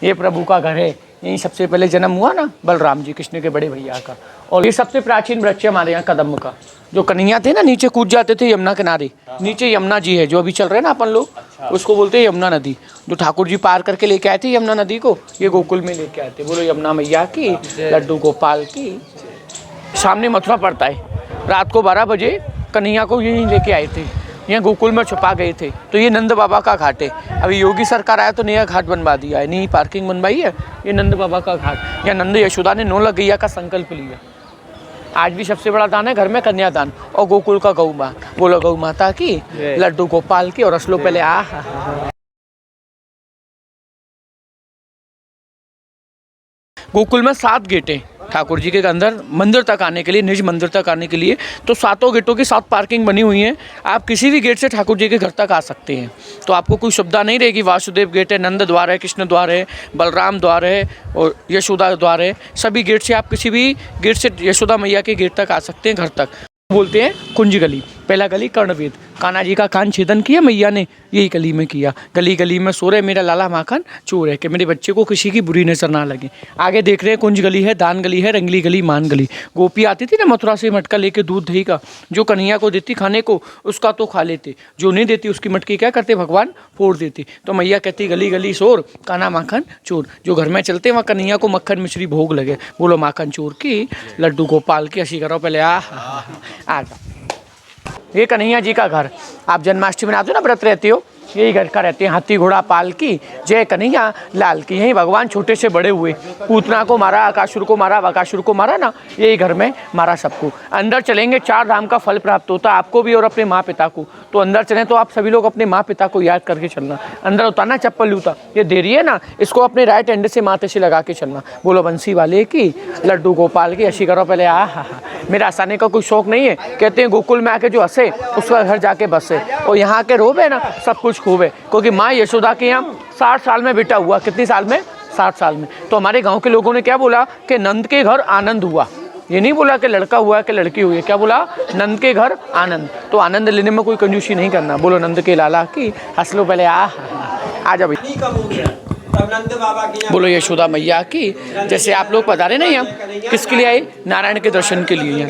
ये प्रभु का घर है, यहीं सबसे पहले जन्म हुआ ना बलराम जी कृष्ण के बड़े भैया का। और ये सबसे प्राचीन वृक्ष है हमारे यहाँ कदम्ब का। जो कन्हैया थे ना नीचे कूद जाते थे यमुना किनारे, नीचे यमुना जी है जो अभी चल रहे हैं ना अपन लोग, उसको बोलते हैं यमुना नदी। जो ठाकुर जी पार करके लेके आए थे यमुना नदी को, ये गोकुल में लेके आए थे। बोलो यमुना मैया की, लड्डू गोपाल की। सामने मथुरा पड़ता है। रात को 12 बजे कन्हैया को यहीं लेके आए थे, यहाँ गोकुल में छुपा गए थे। तो ये नंद बाबा का घाट है। अभी योगी सरकार आया तो नया घाट बनवा दिया है, नई पार्किंग बनवाई है। ये नंद बाबा का घाट। यहाँ नंद यशोदा ने 9 लाख गैया का संकल्प लिया। आज भी सबसे बड़ा दान है घर में कन्यादान और गोकुल का गौ माँ। बोलो गौ माता की, लड्डू गोपाल की। और रसलो पहले गोकुल में 7 गेट हैं ठाकुर जी के अंदर मंदिर तक आने के लिए, निज मंदिर तक आने के लिए। तो 7 गेटों की 7 पार्किंग बनी हुई है। आप किसी भी गेट से ठाकुर जी के घर तक आ सकते हैं। तो आपको कोई सुविधा नहीं रहेगी। वासुदेव गेट है, नंद द्वार है, कृष्ण द्वार है, बलराम द्वार है और यशोदा द्वार है। सभी गेट से आप किसी भी गेट से यशोदा मैया के गेट तक आ सकते हैं, घर तक। बोलते हैं कुंज गली। पहला गली कर्णवेद, कान्हा जी का कान छेदन किया मैया ने, यही गली में किया। गली गली में सो रहे मेरा लाला माखन चोर है, कि मेरे बच्चे को किसी की बुरी नजर ना लगे। आगे देख रहे हैं कुंज गली है, दान गली है, रंगली गली, मान गली। गोपी आती थी ना मथुरा से मटका लेके दूध दही का, जो कन्हैया को देती खाने को उसका तो खा लेते, जो नहीं देती उसकी मटकी क्या करते भगवान फोड़ देती। तो मैया कहती गली गली शोर, कान्हा माखन चोर। जो घर में चलते वहाँ कन्हैया को मक्खन मिश्री भोग लगे। बोलो माखन चोर की, लड्डू गोपाल की। हंसी करो पहले आ। ये कन्हैया जी का घर। आप जन्माष्टमी में आते हो ना, व्रत रहते हो, यही घर का रहते हैं। हाथी घोड़ा पाल की, जय कन्हैया लाल की। यही भगवान छोटे से बड़े हुए। पूतना को मारा, अकासुर को मारा, बकासुर को मारा ना, यही घर में मारा सबको। अंदर चलेंगे 4 धाम का फल प्राप्त होता है आपको भी और अपने माँ पिता को। तो अंदर चलें तो आप सभी लोग अपने माँ पिता को याद करके चलना। अंदर उतारना चप्पल जूता, ये देरी है ना, इसको अपने राइट हैंड से माथे से लगा के चलना। बोलो बंसी वाले की, लड्डू गोपाल की। हंसी करो पहले मेरा हंसाने का कोई शौक नहीं है। कहते हैं गोकुल में आके जो हंसे उसका घर जाके बसे। और यहाँ के रोब है ना सब कुछ खूब है, क्योंकि माँ यशोदा के यहाँ 60 साल में बेटा हुआ। कितनी साल में? 60 साल में। तो हमारे गांव के लोगों ने क्या बोला कि नंद के घर आनंद हुआ। ये नहीं बोला कि लड़का हुआ कि लड़की हुई है, क्या बोला? नंद के घर आनंद। तो आनंद लेने में कोई कंजूसी नहीं करना। बोलो नंद के लाला की। हंस लो पहले आ जा भाई। बोलो यशोदा मैया की। जैसे आप लोग पधारे ना यहाँ, किसके लिए आए? नारायण के दर्शन के लिए।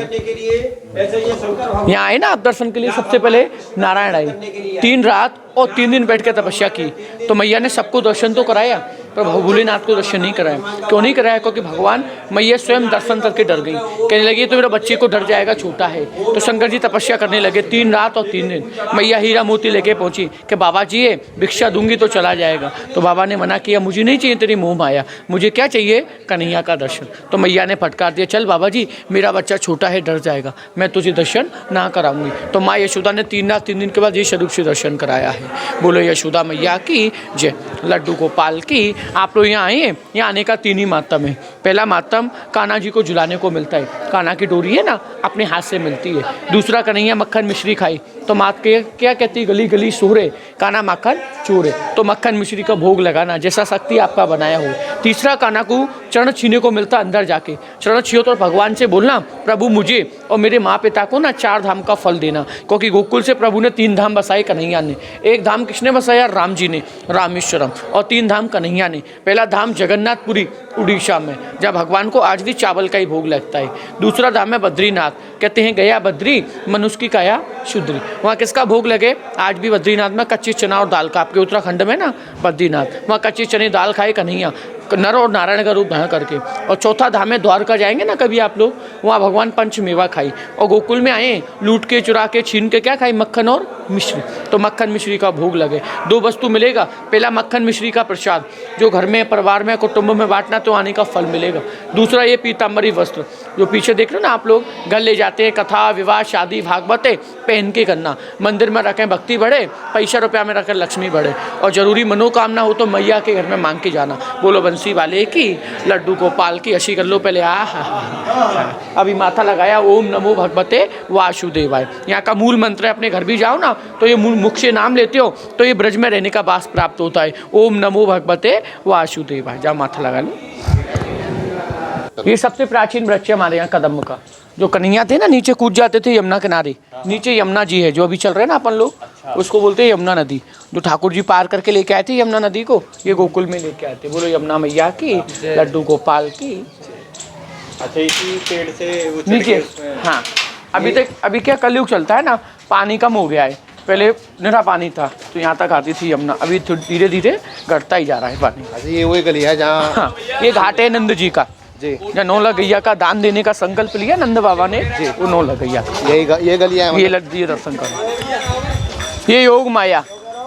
यहाँ आए ना आप दर्शन के लिए, सबसे पहले नारायण आए। 3 रात और 3 दिन बैठ के तपस्या की। तो मैया ने सबको दर्शन तो कराया, पर भोलेनाथ को दर्शन नहीं कराया। क्यों नहीं कराया? क्योंकि भगवान मैया स्वयं दर्शन करके डर गई। कहने लगी तो मेरा बच्चे को डर जाएगा, छोटा है। तो शंकर जी तपस्या करने लगे 3 रात और 3 दिन। मैया हीरा मोती लेके पहुंची कि बाबा जी ये भिक्षा दूंगी तो चला जाएगा। तो बाबा ने मना किया, मुझे नहीं चाहिए तेरी मोह माया, मुझे क्या चाहिए? कन्हैया का दर्शन। तो मैया ने फटकार दिया, चल बाबा जी मेरा बच्चा छोटा है, डर जाएगा, मैं तुझे दर्शन ना कराऊंगी। तो माँ यशोदा ने 3 रात 3 दिन के बाद ये स्वरूप से दर्शन कराया है। बोलो यशोदा मैया की जय, लड्डू गोपाल की। आप लोग यहाँ आए, यहाँ आने का 3 ही मातम है। पहला मातम कान्हा जी को झुलाने को मिलता है, कान्हा की डोरी है ना अपने हाथ से मिलती है। दूसरा कन्हैया मक्खन मिश्री खाई तो मात के क्या कहती? गली गली सोरे, कान्हा मक्खन चोरे। तो मक्खन मिश्री का भोग लगाना जैसा शक्ति आपका बनाया हो। तीसरा कान्हा को चरण छीने को मिलता, अंदर जाके चरण छियो तो भगवान से बोलना प्रभु मुझे और मेरे माँ पिता को ना 4 धाम का फल देना। क्योंकि गोकुल से प्रभु ने 3 धाम बसाए कन्हैया ने। एक धाम किसने बसाया? राम जी ने, रामेश्वरम। और 3 धाम कन्हैया ने। पहला धाम जगन्नाथपुरी उड़ीसा में, जहाँ भगवान को आज भी चावल का ही भोग लगता है। दूसरा धाम है बद्रीनाथ, कहते हैं गया बद्री मनुष्य की काया शुद्री। वहाँ किसका भोग लगे? आज भी बद्रीनाथ में कच्चे चना और दाल का। आपके उत्तराखंड में ना बद्रीनाथ, वहाँ कच्चे चने दाल खाए कन्हैया, नर और नारायण का रूप धारण करके। और चौथा धाम है द्वारका, जाएंगे ना कभी आप लोग, वहाँ भगवान पंचमेवा खाई। और गोकुल में आए, लूट के चुरा के छीन के क्या खाई? मक्खन और मिश्री। तो मक्खन मिश्री का भोग लगे। 2 वस्तु मिलेगा, पहला मक्खन मिश्री का प्रसाद जो घर में परिवार में कुटुंब में बांटना तो आने का फल मिलेगा। दूसरा ये पीताम्बरी वस्त्र जो पीछे देख रहे हो ना आप लोग, घर ले जाते हैं, कथा विवाह शादी भागवते पहन के करना। मंदिर में रखें भक्ति बढ़े, पैसा रुपया में रखें लक्ष्मी बढ़े। और जरूरी मनोकामना हो तो मैया के घर में मांग के जाना। बोलो बंसी वाले की, लड्डू गोपाल की। हंसी कर लो पहले अभी माथा लगाया ओम नमो भगवते वासुदेवाय। यहाँ का मूल मंत्र है, अपने घर भी जाओ ना तो ये मुख से नाम लेते हो तो ये ब्रज में रहने का वास प्राप्त होता है। ओम नमो भगवते वासुदेवाय। जाओ माथा लगा लो। ये सबसे प्राचीन वृक्ष है हमारे यहाँ कदम्ब का। जो कन्हैया थे ना नीचे कूद जाते थे यमुना किनारे, नीचे यमुना जी है जो अभी चल रहे हैं ना अपन लोग, उसको बोलते हैं यमुना नदी। जो ठाकुर जी पार करके लेके आए थे यमुना नदी को, ये गोकुल में लेके आए थे। बोलो यमुना मैया की, लड्डू गोपाल की। अच्छा, इसी पेड़ से वो चढ़ नीचे के उसमें- हाँ, अभी क्या कलयुग चलता है ना, पानी कम हो गया है। पहले निरा पानी था तो यहाँ तक आती थी यमुना, अभी धीरे धीरे घटता ही जा रहा है पानी। अच्छा, ये वही गली है जहाँ हाँ, ये घाट है नंद जी का, जी जहाँ नौला गैया का दान देने का संकल्प लिया नंद बाबा ने, वो नौला गैया। ये गली है ये लड्डू दर्शन करो। ये योग माया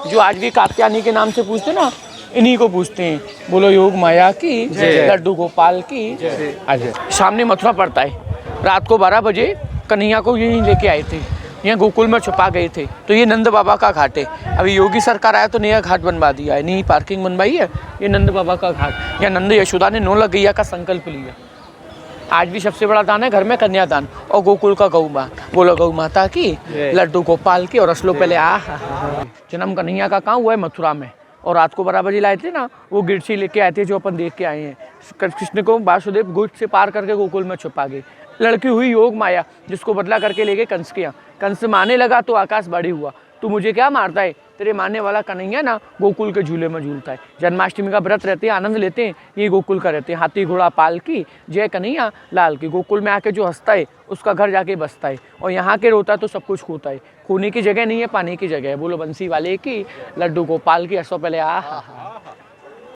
जो आज भी कात्यायनी के नाम से पूछते ना, इन्हीं को पूछते हैं। बोलो योग माया की, लड्डू गोपाल की। आज सामने मथुरा पड़ता है। रात को 12 बजे कन्हैया को यहीं लेके आए थे, यहाँ गोकुल में छुपा गए थे। तो ये नंद बाबा का घाट है। अभी योगी सरकार आया तो नया घाट बनवा दिया है, नई पार्किंग बनवाई है। ये नंद बाबा का घाट, यहाँ नंद यशोदा ने नौला गैया का संकल्प लिया। आज भी सबसे बड़ा दान है घर में कन्यादान, और गोकुल का गौ माँ। बोलो गौ माता की, लड्डू गोपाल की। और असलो पहले जन्म कन्हैया का कहाँ हुआ है? मथुरा में। और रात को 12 बजे लाए थे ना, वो गिरची लेके आए थे जो अपन देख के आए हैं। कृष्ण को वासुदेव गुट से पार करके गोकुल में छुपा गए। लड़की हुई योग माया, जिसको बदला करके ले गए कंस के यहाँ। कंस मारने लगा तो आकाश बाढ़ी हुआ, तू मुझे क्या मारता है? तेरे मारने वाला कन्हैया ना गोकुल के झूले में झूलता है। जन्माष्टमी का व्रत रहते हैं, आनंद लेते हैं, ये गोकुल का रहते हैं। हाथी घोड़ा पाल की, जय कन्हैया लाल की। गोकुल में आके जो हंसता है उसका घर जाके बसता है, और यहाँ के रोता है तो सब कुछ खोता है। खोने की जगह नहीं है, पाने की जगह है। बोलो बंसी वाले की, लड्डू गोपाल की। ऐसा पहले